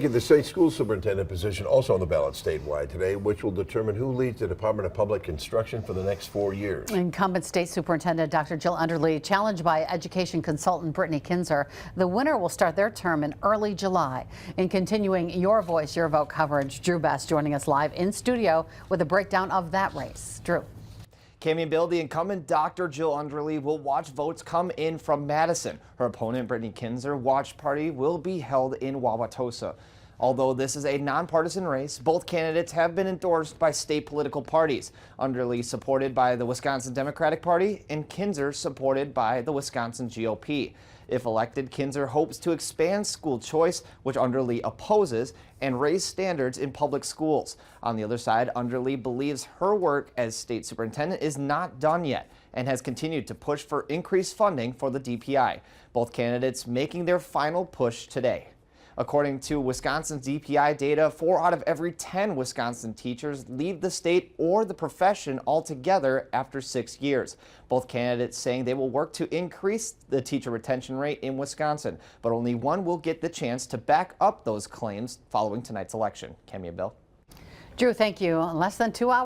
The state school superintendent position also on the ballot statewide today, which will determine who leads the Department of Public Instruction for the next 4 years. Incumbent state superintendent Dr. Jill Underly challenged by education consultant Brittany Kinzer. The winner will start their term in early July. In continuing Your Voice, Your Vote coverage, Drew Best joining us live in studio with a breakdown of that race. Drew. Cami and Bill, the incumbent Dr. Jill Underly will watch votes come in from Madison. Her opponent, Brittany Kinzer, watch party will be held in Wauwatosa. Although this is a nonpartisan race, both candidates have been endorsed by state political parties. Underly supported by the Wisconsin Democratic Party and Kinzer supported by the Wisconsin GOP. If elected, Kinzer hopes to expand school choice, which Underly opposes, and raise standards in public schools. On the other side, Underly believes her work as state superintendent is not done yet and has continued to push for increased funding for the DPI. Both candidates making their final push today. According to Wisconsin's DPI data, 4 out of every 10 Wisconsin teachers leave the state or the profession altogether after 6 years. Both candidates saying they will work to increase the teacher retention rate in Wisconsin, but only one will get the chance to back up those claims following tonight's election. Cami and Bill. Drew, thank you. In less than 2 hours.